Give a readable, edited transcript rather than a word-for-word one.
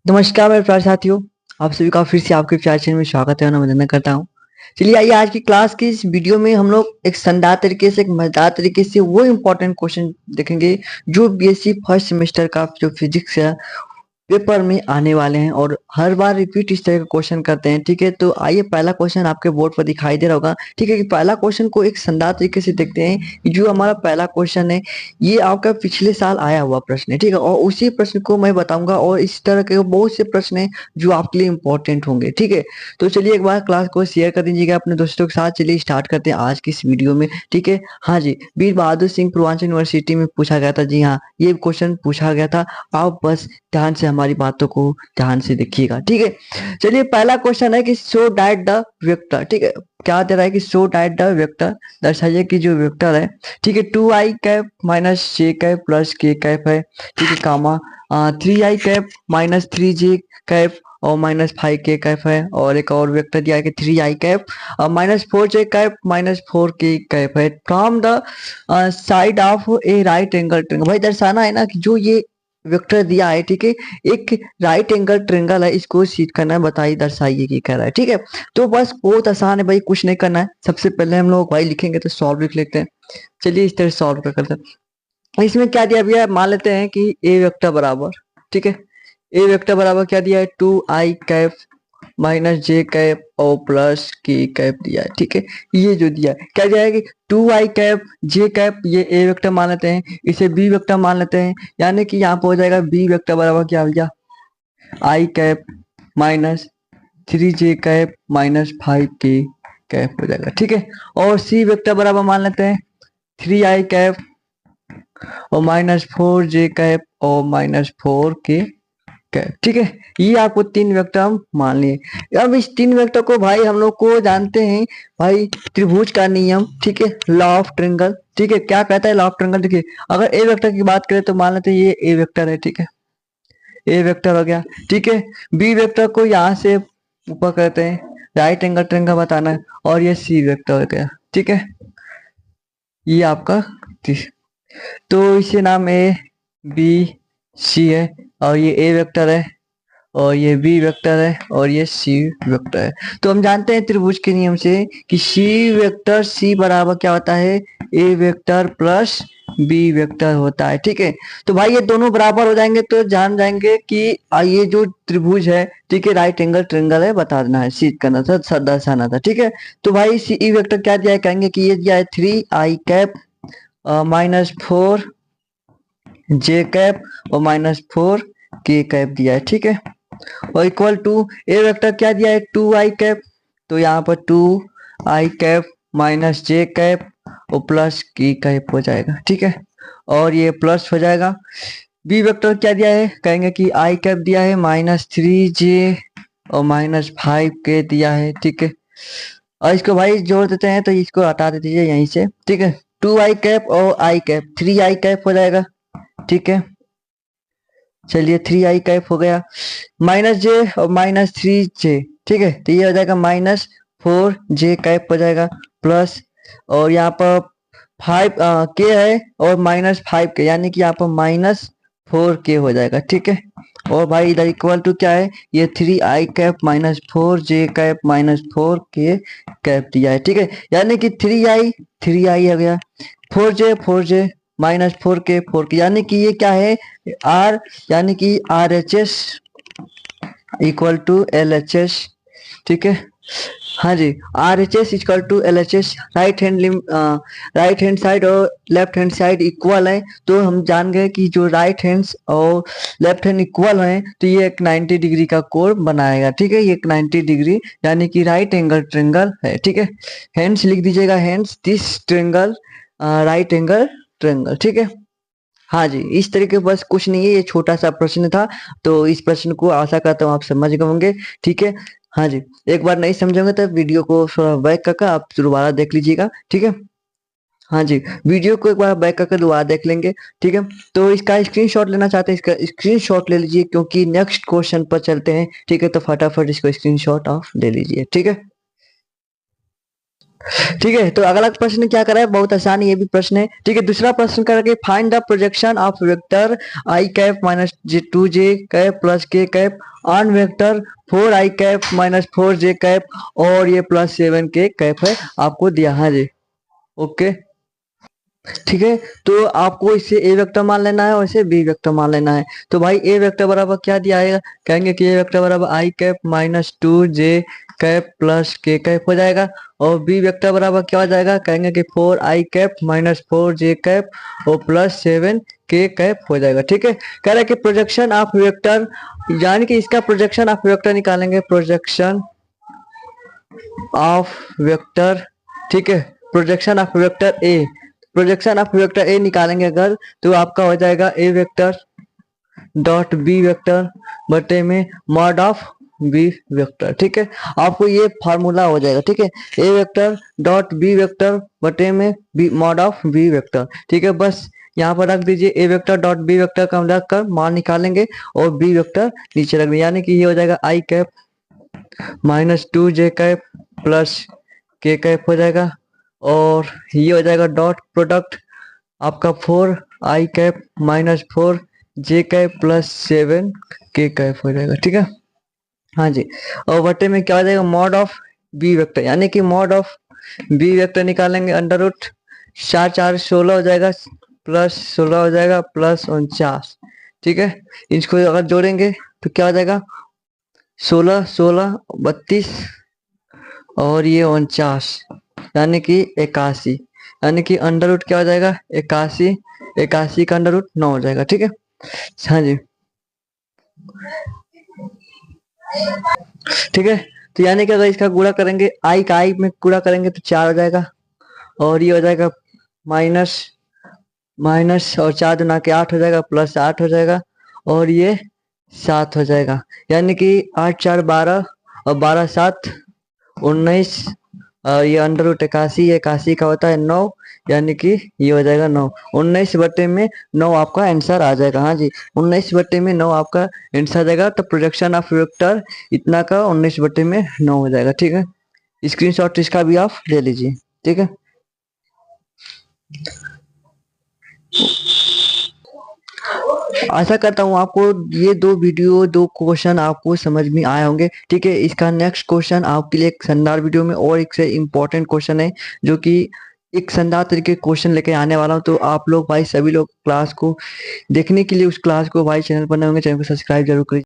नमस्कार मेरे प्यारे साथियों। आप सभी का फिर से आपके प्यारे चैनल में स्वागत है और अभिनंदन करता हूँ। चलिए आइए आज की क्लास की इस वीडियो में हम लोग एक शानदार तरीके से एक मजेदार तरीके से वो इम्पोर्टेंट क्वेश्चन देखेंगे जो बीएससी फर्स्ट सेमेस्टर का जो फिजिक्स है पेपर में आने वाले हैं और हर बार रिपीट इस तरह का क्वेश्चन करते हैं। ठीक है, तो आइए पहला क्वेश्चन आपके बोर्ड पर दिखाई दे रहा होगा। ठीक है, कि पहला क्वेश्चन को एक शानदार तरीके से देखते हैं कि जो हमारा पहला क्वेश्चन है ये आपका पिछले साल आया हुआ प्रश्न है। ठीक है, और उसी प्रश्न को मैं बताऊंगा और इस तरह के बहुत से प्रश्न हैं जो आपके लिए इंपॉर्टेंट होंगे। ठीक है, तो चलिए एक बार क्लास को शेयर कर दीजिएगा अपने दोस्तों के साथ। चलिए स्टार्ट करते हैं आज की इस वीडियो में। ठीक है, हाँ जी, वीर बहादुर सिंह पूर्वांचल यूनिवर्सिटी में पूछा गया था। जी हाँ, ये क्वेश्चन पूछा गया था। आप बस ध्यान से हमारी बातों को ध्यान से देखिएगा। ठीक है, चलिए पहला क्वेश्चन है कि शो दैट द वेक्टर। ठीक है, क्या दे रहा है कि शो दैट द वेक्टर, दर्शाइए कि जो वेक्टर है, ठीक है, 2i cap minus j cap plus k cap है। ठीक है, comma 3i cap minus 3j cap और माइनस 5k कैप है। और एक और वेक्टर दिया है कि 3i cap minus 4j cap minus 4k cap है from the side of a right angle triangle. भाई दर्शाना है ना कि जो ये वेक्टर दिया है, ठीक है, एक राइट एंगल ट्रायंगल है, इसको सीध करना है, बताइए दर्शाइए की कह रहा है। ठीक है, तो बस बहुत आसान है भाई, कुछ नहीं करना है। सबसे पहले हम लोग भाई लिखेंगे तो सॉल्व लिख लेते हैं। चलिए इस तरह सॉल्व कर करते हैं। इसमें क्या दिया भैया, मान लेते हैं कि ए वेक्टर बराबर, ठीक है, ए वेक्टर बराबर क्या दिया है, 2i cap minus j cap और प्लस के कैप दिया है। ठीक है, ये जो दिया है क्या दिया है कि 2i कैप जे कैप, ये ए वेक्टर मान लेते हैं, इसे बी वेक्टर मान लेते हैं, यानी कि यहाँ पर हो जाएगा बी वेक्टर बराबर क्या भैया, i cap minus 3j cap minus 5k cap हो जाएगा। ठीक है, और सी वेक्टर बराबर मान लेते हैं 3i कैप और माइनस 4j कैप और माइनस 4k कैप। ठीक है, ये आपको तीन वेक्टर हम मान लिए। अब इस तीन वेक्टर को भाई हम लोग को जानते हैं भाई त्रिभुज का नियम। ठीक है, लॉ ऑफ ट्रायंगल। ठीक है, क्या कहता है लॉ ऑफ ट्रायंगल, देखिए अगर ए वेक्टर की बात करें तो मान लेते हैं ये ए वेक्टर है। ठीक है, ए वेक्टर हो गया। ठीक है, बी वेक्टर को यहाँ से ऊपर करते हैं, राइट एंगल ट्रायंगल बताना है, और ये सी वेक्टर हो गया। ठीक है, ये आपका तो इसे नाम ए बी सी है, और ये ए वेक्टर है, और ये बी वेक्टर है, और ये सी वेक्टर है। तो हम जानते हैं त्रिभुज के नियम से कि सी वेक्टर सी बराबर क्या होता है, A vector plus B vector होता है। ठीक है, तो भाई ये दोनों बराबर हो जाएंगे तो जान जाएंगे कि ये जो त्रिभुज है, ठीक है, राइट एंगल ट्रायंगल है, बता देना है, सिद्ध करना था, दर्शाना था। ठीक है, तो भाई सी ई वेक्टर क्या दिया है, कहेंगे कि ये दिया है 3i cap minus 4j cap और माइनस 4k कैप दिया है। ठीक है, और इक्वल टू ए वेक्टर क्या दिया है, 2i कैप, तो यहाँ पर 2i cap minus j cap और प्लस की कैप हो जाएगा। ठीक है, और ये प्लस हो जाएगा। बी वेक्टर क्या दिया है, कहेंगे कि i कैप दिया है माइनस 3j और माइनस 5k दिया है। ठीक है, और इसको भाई जोड़ देते हैं तो इसको हटा दे दीजिए यहीं से। ठीक है, 2i कैप और i कैप 3i कैप हो जाएगा। ठीक है, चलिए 3i कैप हो गया, माइनस जे और माइनस 3j। ठीक है, तो ये हो जाएगा माइनस 4j कैप हो जाएगा, प्लस, और यहाँ पर 5k है और माइनस 5k, यानी कि यहाँ पर माइनस 4k हो जाएगा। ठीक है, और भाई इधर इक्वल टू क्या है, ये 3i cap minus 4j cap minus 4k cap दिया है। ठीक है, यानी कि 3i हो गया, 4j माइनस 4k, यानी कि ये क्या है, आर, यानी कि RHS इक्वल टू LHS। ठीक है, हाँ जी, RHS equal to LHS, right hand side और लेफ्ट हैंड साइड इक्वल है, तो हम जान गए कि जो राइट हैंड्स और लेफ्ट हैंड इक्वल है तो ये एक 90 डिग्री का कोण बनाएगा। ठीक है, ये एक 90 डिग्री यानी कि राइट एंगल ट्रायंगल है। ठीक है, हैंड्स लिख दीजिएगा, hands this triangle right angle triangle. ठीक है, हाँ जी, इस तरीके बस कुछ नहीं है, ये छोटा सा प्रश्न था। तो इस प्रश्न को आशा करता हूँ आप समझ गए होंगे। ठीक है, हाँ जी, एक बार नहीं समझोगे तो वीडियो को थोड़ा बैक करके आप दोबारा देख लीजिएगा। ठीक है, हाँ जी, वीडियो को एक बार बैक करके दोबारा देख लेंगे। ठीक है, तो इसका स्क्रीनशॉट लेना चाहते हैं, इसका स्क्रीनशॉट ले लीजिए क्योंकि नेक्स्ट क्वेश्चन पर चलते हैं। ठीक है, तो फटाफट इसको स्क्रीनशॉट ऑफ ले लीजिए। ठीक है, ठीक है, तो अगला प्रश्न क्या करा है, बहुत आसान ये भी प्रश्न है। ठीक है, दूसरा प्रश्न करके find the projection of vector i cap minus j two j cap plus k cap on vector four i cap minus four j cap और ये प्लस सेवन के कैप है, आपको दिया है जी। ओके, ठीक है, तो आपको इसे ए वेक्टर मान लेना है और इसे बी वेक्टर मान लेना है। तो भाई ए वेक्टर बराबर क्या दिया आएगा, कहेंगे कि ए वेक्टर बराबर आई cap minus two j cap plus k cap हो जाएगा। और बी वेक्टर बराबर क्या हो जाएगा, कहेंगे कि four i cap minus four j cap और प्लस सेवन के कैप हो जाएगा। ठीक है, कह रहा है कि प्रोजेक्शन ऑफ वेक्टर, यानी कि इसका प्रोजेक्शन ऑफ वेक्टर निकालेंगे, प्रोजेक्शन ऑफ वेक्टर। ठीक है, projection of vector A, projection of vector A निकालेंगे अगर, तो आपका हो जाएगा ए वेक्टर डॉट बी वेक्टर बटे में मॉड ऑफ बी वेक्टर। ठीक है, आपको ये फार्मूला हो जाएगा। ठीक है, A vector dot B vector बटे में B mod of B vector. ठीक है, बस यहाँ पर रख दीजिए, A vector dot B vector का हम रख कर मान निकालेंगे और बी वेक्टर नीचे रख देंगे, यानी कि ये हो जाएगा आई cap minus two j cap plus k cap हो जाएगा और ये हो जाएगा डॉट प्रोडक्ट आपका four i cap minus four j cap plus seven के कैप हो जाएगा। ठीक है, हाँ जी, और बटे में क्या हो जाएगा, मॉड ऑफ बी वेक्टर, यानी कि मॉड ऑफ बी वेक्टर निकालेंगे, अंडर रूट चार चार 16 हो जाएगा प्लस 16 हो जाएगा प्लस 49। ठीक है, इसको अगर जोड़ेंगे तो क्या हो जाएगा, 16 16 32 और ये 49 यानी कि 81, यानी कि अंडर रूट क्या हो जाएगा 81, 81 का अंडर रूट 9 हो जाएगा। ठीक है, हाँ जी, ठीक है, तो यानी कि अगर इसका गुणा करेंगे, आई का आई में गुणा करेंगे तो 4 हो जाएगा और ये हो जाएगा माइनस माइनस और 4 दुना के 8 हो जाएगा प्लस 8 हो जाएगा और ये 7 हो जाएगा, यानी कि 8 4 12 और 12 7 19 और ये अंडर रूट 81, 81 का होता है 9, यानी कि ये हो जाएगा 9, 19 बटे में 9 आपका आंसर आ जाएगा। हाँ जी, 19 बटे में 9 आपका आंसर आ जाएगा। तो प्रोजेक्शन ऑफ वेक्टर इतना का 19 बटे में 9 हो जाएगा। ठीक है, स्क्रीनशॉट इसका भी आप ले लीजिए। ठीक है, आशा करता हूँ आपको ये दो वीडियो, दो क्वेश्चन आपको समझ में आए होंगे। ठीक है, इसका नेक्स्ट क्वेश्चन आपके लिए एक शानदार वीडियो में और एक से इम्पोर्टेंट क्वेश्चन है, जो कि एक शानदार तरीके क्वेश्चन लेके आने वाला हूँ। तो आप लोग भाई सभी लोग क्लास को देखने के लिए, उस क्लास को भाई चैनल पर नए होंगे, चैनल को सब्सक्राइब जरूर करिए।